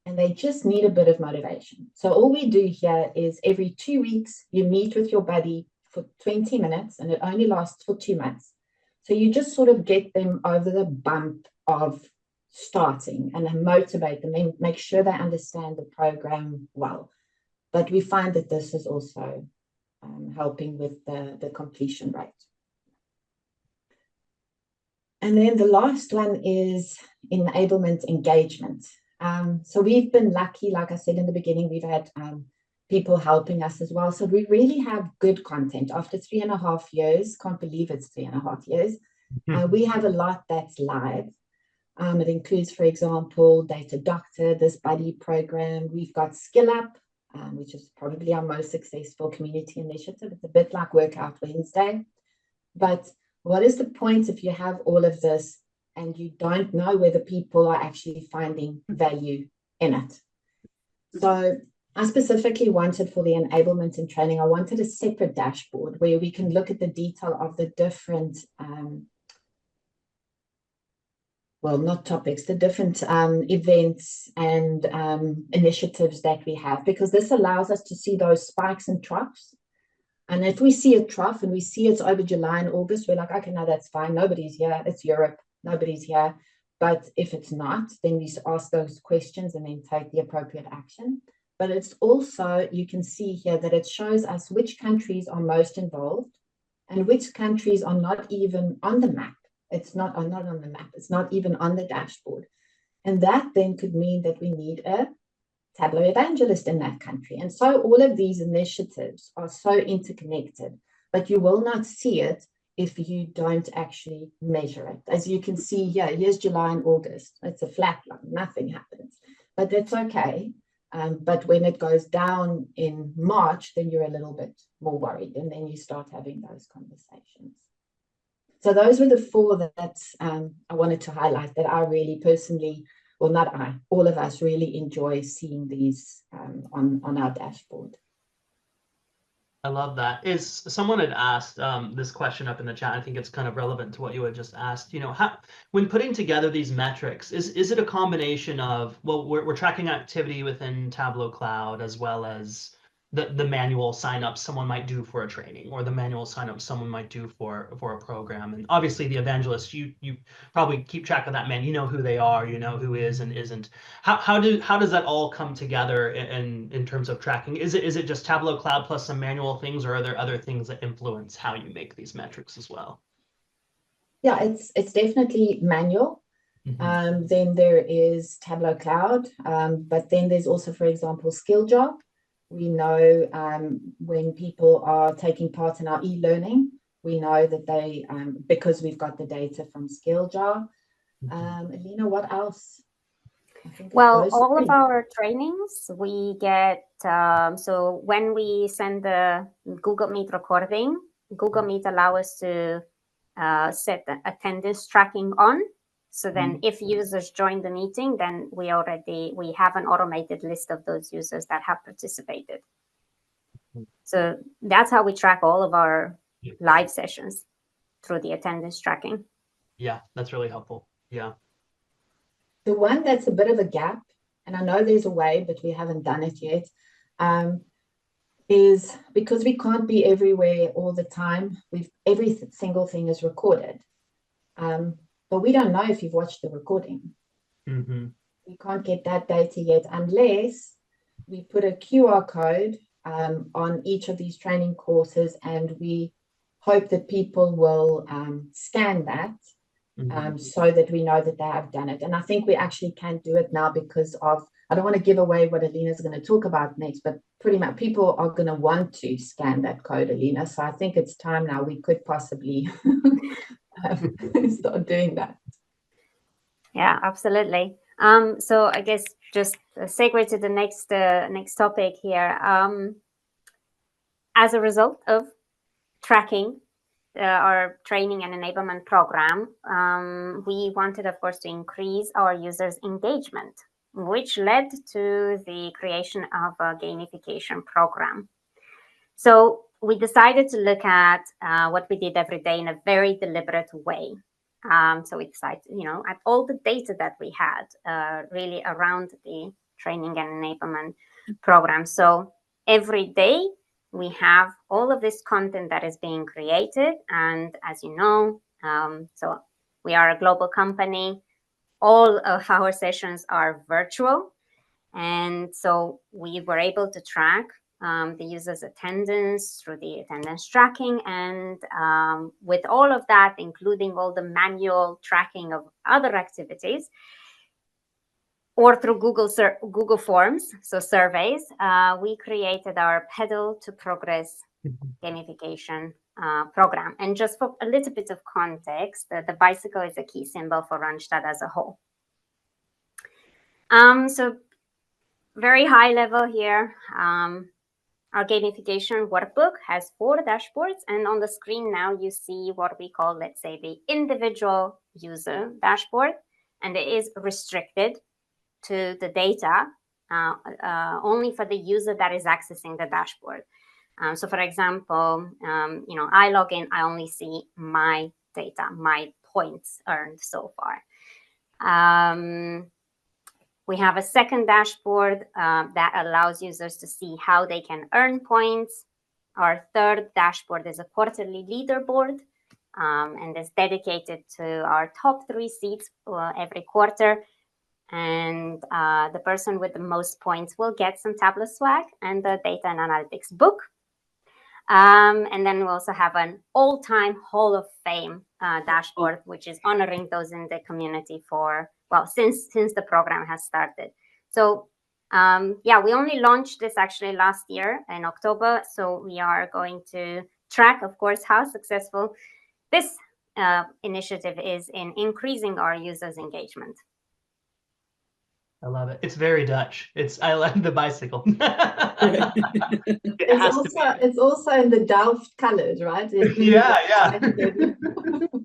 and they just need a bit of motivation. So all we do here is every 2 weeks, you meet with your buddy for 20 minutes, and it only lasts for 2 months. So you just sort of get them over the bump of starting and motivate them and make sure they understand the program well. But we find that this is also helping with the completion rate. And then the last one is enablement engagement. So we've been lucky, like I said in the beginning, we've had people helping us as well. So we really have good content. After 3.5 years, can't believe it's 3.5 years, we have a lot that's live. It includes, for example, Data Doctor, this buddy program. We've got Skill Up, which is probably our most successful community initiative. It's a bit like Workout Wednesday. But what is the point if you have all of this and you don't know whether people are actually finding value in it? So I specifically wanted, for the enablement and training, I wanted a separate dashboard where we can look at the detail of the different well, not topics, the different events and initiatives that we have, because this allows us to see those spikes and troughs. And if we see a trough and we see it's over July and August, we're like, okay, no, that's fine. Nobody's here. It's Europe. Nobody's here. But if it's not, then we ask those questions and then take the appropriate action. But it's also, you can see here that it shows us which countries are most involved and which countries are not even on the map. It's not on the map. It's not even on the dashboard. And that then could mean that we need a Tableau evangelist in that country. And so all of these initiatives are so interconnected, but you will not see it if you don't actually measure it. As you can see here, here's July and August. It's a flat line, nothing happens, but that's okay. But when it goes down in March, then you're a little bit more worried, and then you start having those conversations. So those were the four that I wanted to highlight that I really personally, well, not I, all of us really enjoy seeing these on our dashboard. I love that. Someone had asked this question up in the chat. I think it's kind of relevant to what you had just asked. You know, when putting together these metrics, is it a combination of, well, we're tracking activity within Tableau Cloud as well as the manual signups someone might do for a training, or the manual signups someone might do for a program? And obviously the evangelists, you probably keep track of that, man. You know who they are, you know who is and isn't. How does that all come together in terms of tracking? Is it just Tableau Cloud plus some manual things, or are there other things that influence how you make these metrics as well? Yeah, it's definitely manual. Then there is Tableau Cloud, but then there's also, for example, SkillJar. We know when people are taking part in our e-learning, we know that they, because we've got the data from SkillJar. Alina, what else? Well, all of our trainings, we get, so when we send the Google Meet recording, Google Meet allows us to set the attendance tracking on. So then if users join the meeting, then we have an automated list of those users that have participated. So that's how we track all of our live sessions, through the attendance tracking. Yeah, that's really helpful. Yeah. The one that's a bit of a gap, and I know there's a way, but we haven't done it yet, is because we can't be everywhere all the time. Every single thing is recorded. But we don't know if you've watched the recording. We can't get that data yet unless we put a QR code on each of these training courses, and we hope that people will scan that so that we know that they have done it. And I think we actually can do it now because of, I don't want to give away what Alina's going to talk about next, but pretty much people are going to want to scan that code, Alina. So I think it's time now we could possibly start doing that. Yeah, absolutely. So I guess just a segue to the next topic here. As a result of tracking our training and enablement program, we wanted, of course, to increase our users' engagement, which led to the creation of a gamification program. So we decided to look at what we did every day in a very deliberate way. So we decided, at all the data that we had really around the training and enablement program. So every day we have all of this content that is being created. And as you know, so we are a global company. All of our sessions are virtual. And so we were able to track the users' attendance through the attendance tracking. And with all of that, including all the manual tracking of other activities, or through Google Forms, so surveys, we created our Pedal to Progress gamification program. And just for a little bit of context, the bicycle is a key symbol for Randstad as a whole. So very high level here. Our gamification workbook has 4 dashboards, and on the screen now you see what we call, let's say, the individual user dashboard, and it is restricted to the data only for the user that is accessing the dashboard. So for example, I log in, I only see my data, my points earned so far. We have a second dashboard that allows users to see how they can earn points. Our third dashboard is a quarterly leaderboard, and is dedicated to our top 3 seats every quarter. And the person with the most points will get some Tableau swag and the data and analytics book. And then we also have an all-time Hall of Fame dashboard, which is honoring those in the community for, well, since the program has started. So yeah, we only launched this actually last year in October. So we are going to track, of course, how successful this initiative is in increasing our users' engagement. I love it. It's very Dutch. I like the bicycle. It's also in the Delft colors, right? Yeah.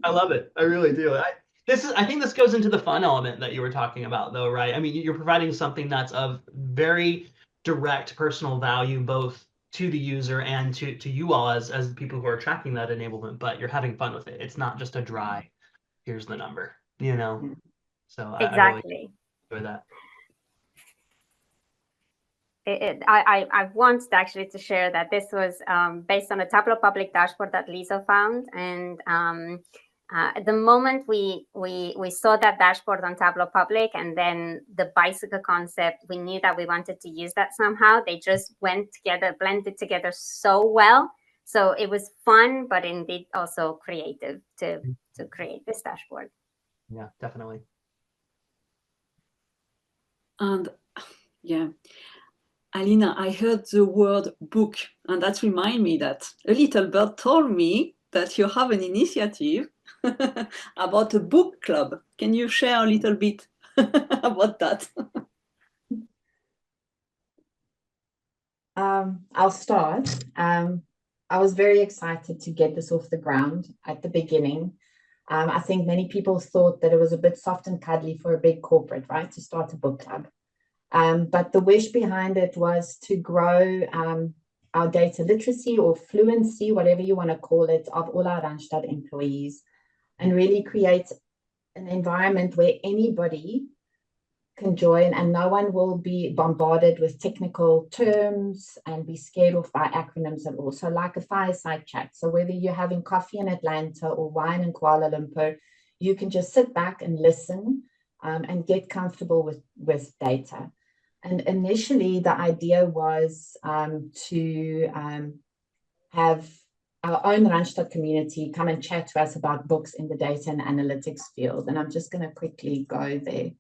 I love it. I really do. I think this goes into the fun element that you were talking about, though, right? I mean, you're providing something that's of very direct personal value, both to the user and to you all as the people who are tracking that enablement, but you're having fun with it. It's not just a dry, here's the number, you know? So I really Exactly. enjoy that. I want actually to share that this was based on a Tableau Public dashboard that Liezl found, and the moment we saw that dashboard on Tableau Public, and then the bicycle concept, we knew that we wanted to use that somehow. They just went together, blended together so well. So it was fun, but indeed also creative to create this dashboard. Yeah, definitely. And yeah. Alina, I heard the word book, and that reminds me that a little bird told me that you have an initiative about a book club. Can you share a little bit about that? I'll start. I was very excited to get this off the ground at the beginning. I think many people thought that it was a bit soft and cuddly for a big corporate, right, to start a book club. But the wish behind it was to grow our data literacy or fluency, whatever you want to call it, of all our Randstad employees, and really create an environment where anybody can join and no one will be bombarded with technical terms and be scared off by acronyms at all. So like a fireside chat. So whether you're having coffee in Atlanta or wine in Kuala Lumpur, you can just sit back and listen and get comfortable with data. And initially, the idea was to have our own Randstad community come and chat to us about books in the data and analytics field. And I'm just going to quickly go there.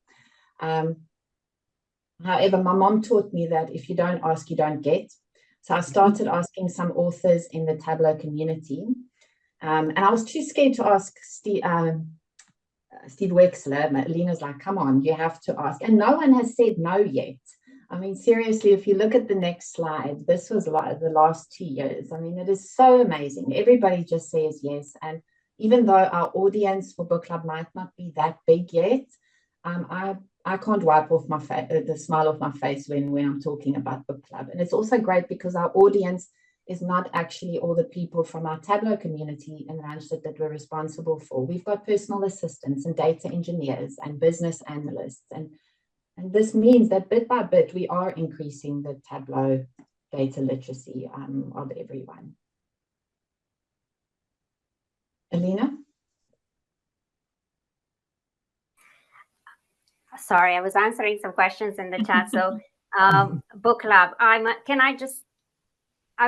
However, my mom taught me that if you don't ask, you don't get. So I started asking some authors in the Tableau community. And I was too scared to ask Steve Wexler. Alina's like, come on, you have to ask. And no one has said no yet. I mean, seriously, if you look at the next slide, this was like the last 2 years. I mean, it is so amazing. Everybody just says yes. And even though our audience for book club might not be that big yet, I can't wipe off the smile off my face when I'm talking about book club. And it's also great because our audience is not actually all the people from our Tableau community in Randstad that we're responsible for. We've got personal assistants and data engineers and business analysts. And this means that bit by bit, we are increasing the Tableau data literacy of everyone. Alina? Sorry, I was answering some questions in the chat. So book club, I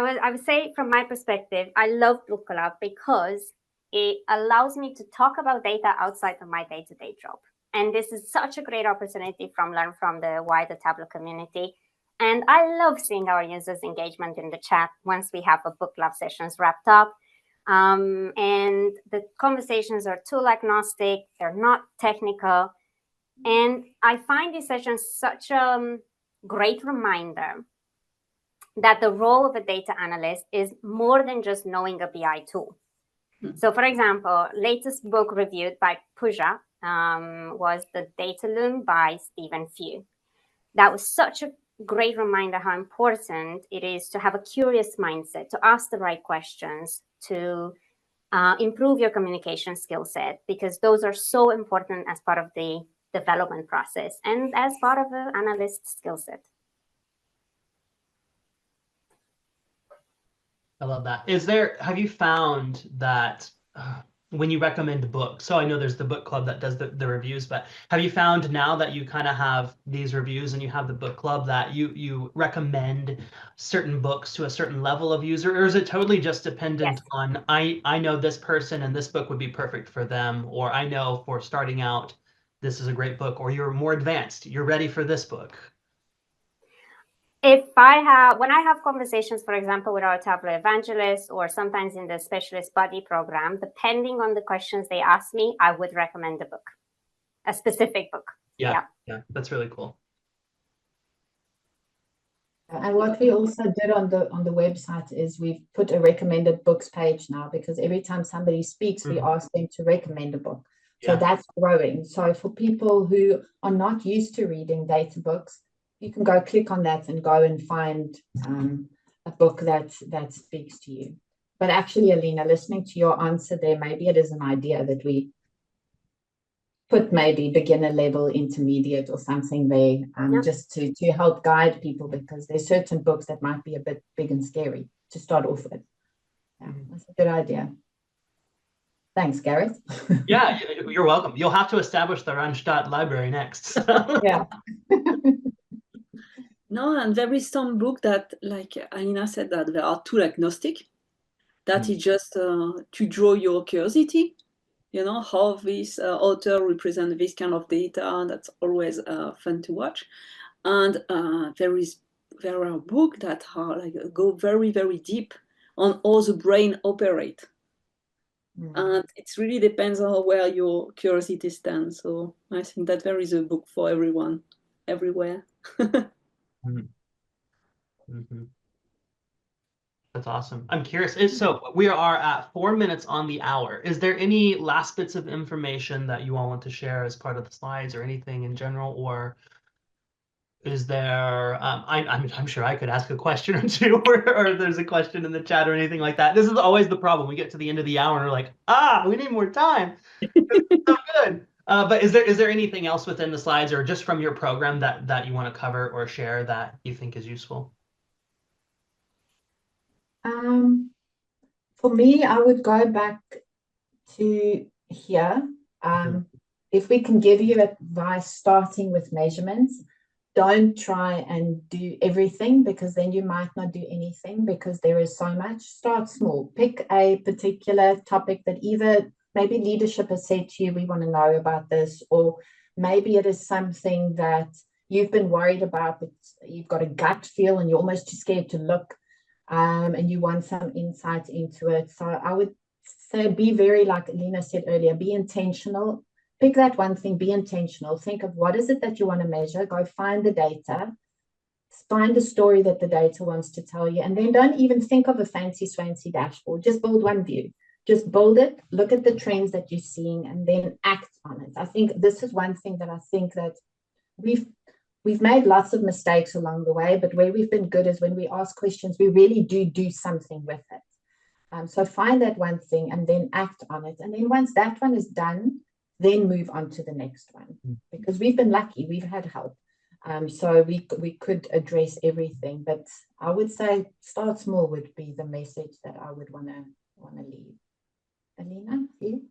would say from my perspective, I love book club because it allows me to talk about data outside of my day-to-day job. And this is such a great opportunity learn from the wider Tableau community. And I love seeing our users' engagement in the chat once we have a book club sessions wrapped up. And the conversations are tool agnostic, they're not technical. And I find these sessions such a great reminder that the role of a data analyst is more than just knowing a BI tool. So for example, latest book reviewed by Pooja was The Data Loom by Stephen Few. That was such a great reminder how important it is to have a curious mindset, to ask the right questions, to improve your communication skill set, because those are so important as part of the development process and as part of an analyst skill set. I love that. Have you found that when you recommend books, so I know there's the book club that does the reviews, but have you found now that you kind of have these reviews and you have the book club that you recommend certain books to a certain level of user, or is it totally just dependent on, I know this person and this book would be perfect for them, or I know for starting out, this is a great book, or you're more advanced, you're ready for this book? When I have conversations, for example, with our Tableau evangelists or sometimes in the specialist buddy program, depending on the questions they ask me, I would recommend a book, a specific book. Yeah, that's really cool. And what we also did on the website is we've put a recommended books page now, because every time somebody speaks, we ask them to recommend a book. So Yeah. that's growing. So for people who are not used to reading data books, you can go click on that and go and find a book that speaks to you. But actually, Alina, listening to your answer there, maybe it is an idea that we put maybe beginner level, intermediate or something there, just to help guide people, because there's certain books that might be a bit big and scary to start off with. Yeah, that's a good idea. Thanks, Garrett. Yeah, you're welcome. You'll have to establish the Randstad library next. Yeah. No, and there is some book that, like Alina said, that they are tool agnostic. That is just to draw your curiosity. You know, how this author represents this kind of data. That's always fun to watch. And there are books that are like go very, very deep on how the brain operates. And it really depends on where your curiosity stands. So I think that there is a book for everyone, everywhere. That's awesome. I'm curious. So we are at 4 minutes on the hour. Is there any last bits of information that you all want to share as part of the slides, or anything in general, or is there? I'm sure I could ask a question or two, or if there's a question in the chat or anything like that. This is always the problem. We get to the end of the hour and we're like, we need more time. It's so good. But is there anything else within the slides, or just from your program that you want to cover or share that you think is useful? For me, I would go back to here. If we can give you advice starting with measurements, don't try and do everything, because then you might not do anything, because there is so much. Start small. Pick a particular topic that either maybe leadership has said to you, we want to know about this, or maybe it is something that you've been worried about, but you've got a gut feel and you're almost too scared to look, and you want some insight into it. So I would say be very, like Alina said earlier, be intentional. Pick that one thing, be intentional. Think of what is it that you want to measure. Go find the data, find the story that the data wants to tell you, and then don't even think of a fancy swancy dashboard. Just build one view. Just build it, look at the trends that you're seeing, and then act on it. I think this is one thing that I think that we've made lots of mistakes along the way, but where we've been good is when we ask questions, we really do something with it. So find that one thing and then act on it. And then once that one is done, then move on to the next one, because we've been lucky, we've had help. So we could address everything, but I would say start small would be the message that I would want to leave. Alina, you?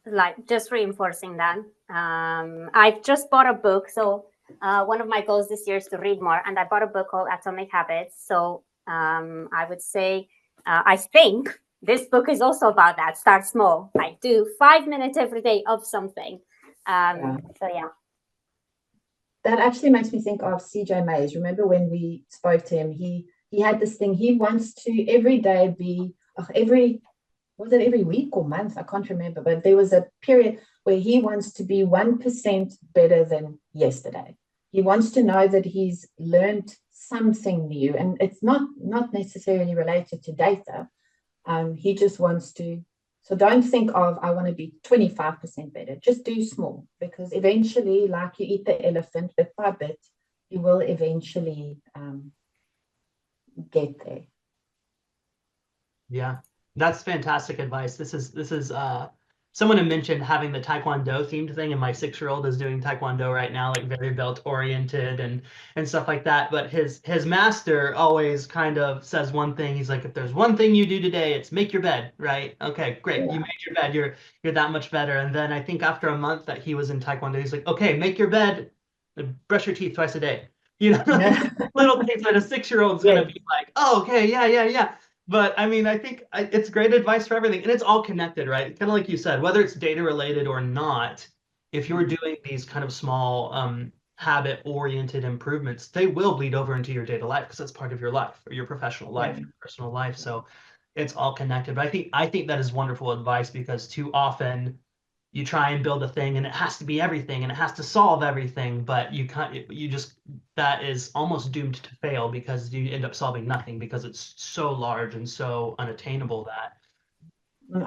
Like, just reinforcing that. I've just bought a book. So one of my goals this year is to read more, and I bought a book called Atomic Habits. So I would say, I think this book is also about that. Start small. Like, do 5 minutes every day of something. So yeah. That actually makes me think of CJ Mays. Remember when we spoke to him, he had this thing. He wants to every day be, was it every week or month? I can't remember, but there was a period where he wants to be 1% better than yesterday. He wants to know that he's learned something new, and it's not necessarily related to data. He just wants to. So don't think of, I want to be 25% better. Just do small, because eventually, like you eat the elephant bit by bit, you will eventually get there. Yeah, that's fantastic advice. This is someone had mentioned having the Taekwondo themed thing, and my 6-year-old is doing Taekwondo right now, like very belt oriented and stuff like that. But his master always kind of says one thing. He's like, if there's one thing you do today, it's make your bed, right? Okay, great. Yeah. You made your bed, you're that much better. And then I think after a month that he was in Taekwondo, he's like, okay, make your bed, brush your teeth twice a day. You know, little things that a 6-year-old's gonna be like, oh, okay, yeah. But I mean, I think it's great advice for everything, and it's all connected, right? Kind of like you said, whether it's data related or not, if you're doing these kind of small habit oriented improvements, they will bleed over into your data life, because that's part of your life, or your professional life, your personal life. So it's all connected. But I think that is wonderful advice, because too often you try and build a thing and it has to be everything and it has to solve everything, but you can't, that is almost doomed to fail because you end up solving nothing because it's so large and so unattainable that.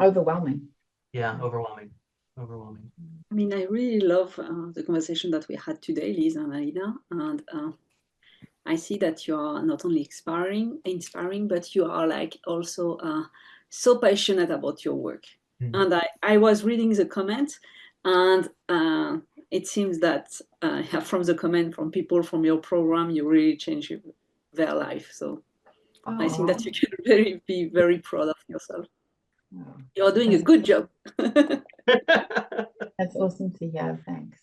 Overwhelming. Yeah, overwhelming. I mean, I really love the conversation that we had today, Liz and Alina, and I see that you are not only inspiring, but you are like also so passionate about your work. And I was reading the comments, and it seems that from the comment from people from your program, you really change their life. So I think that you can be very proud of yourself. You're doing a good job. That's awesome to hear. Thanks.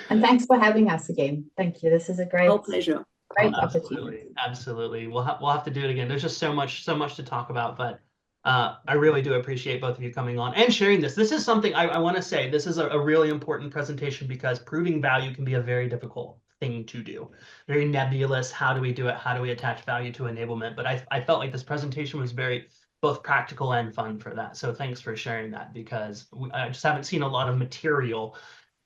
And thanks for having us again. Thank you. This is a great pleasure. Great opportunity. Absolutely. We'll have to do it again. There's just so much to talk about, but I really do appreciate both of you coming on and sharing this. This is something I want to say. This is a really important presentation because proving value can be a very difficult thing to do. Very nebulous. How do we do it? How do we attach value to enablement? But I felt like this presentation was very both practical and fun for that. So thanks for sharing that because I just haven't seen a lot of material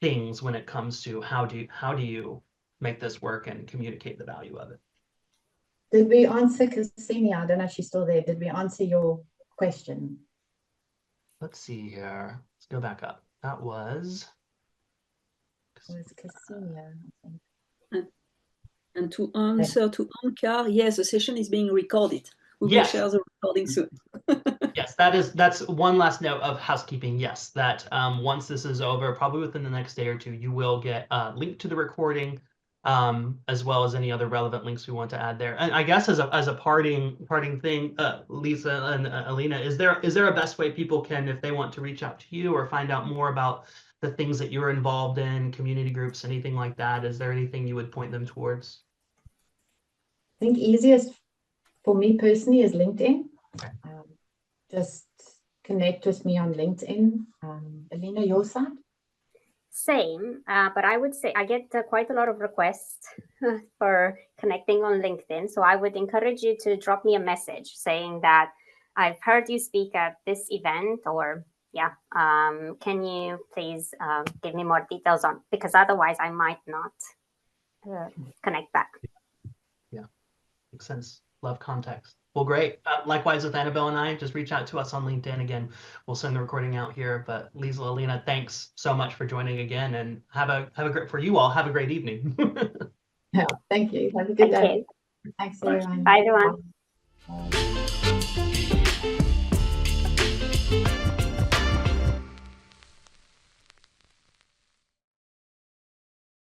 things when it comes to how do you make this work and communicate the value of it. Did we answer Ksenia? I don't know if she's still there. Did we answer your question? Let's see here. Let's go back up. That was Ksenia. And to answer to Ankar, yes, the session is being recorded. We will share the recording soon. Yes, that's one last note of housekeeping. Yes, that once this is over, probably within the next day or two, you will get a link to the recording, as well as any other relevant links we want to add there. And I guess as a parting thing, Liezl and Alina, is there a best way people can, if they want to reach out to you or find out more about the things that you're involved in, community groups, anything like that? Is there anything you would point them towards? I think easiest for me personally is LinkedIn. Okay. Just connect with me on LinkedIn. Alina, your side? Same, but I would say I get quite a lot of requests for connecting on LinkedIn. So I would encourage you to drop me a message saying that I've heard you speak at this event, or can you please give me more details on, because otherwise I might not connect back. Yeah, makes sense. Love context. Well, great. Likewise with Annabelle and I, just reach out to us on LinkedIn. Again, we'll send the recording out here. But Liezl, Alina, thanks so much for joining again, and have a great, for you all, have a great evening. Yeah, thank you. Have a good day. Thanks everyone. Bye everyone. Bye.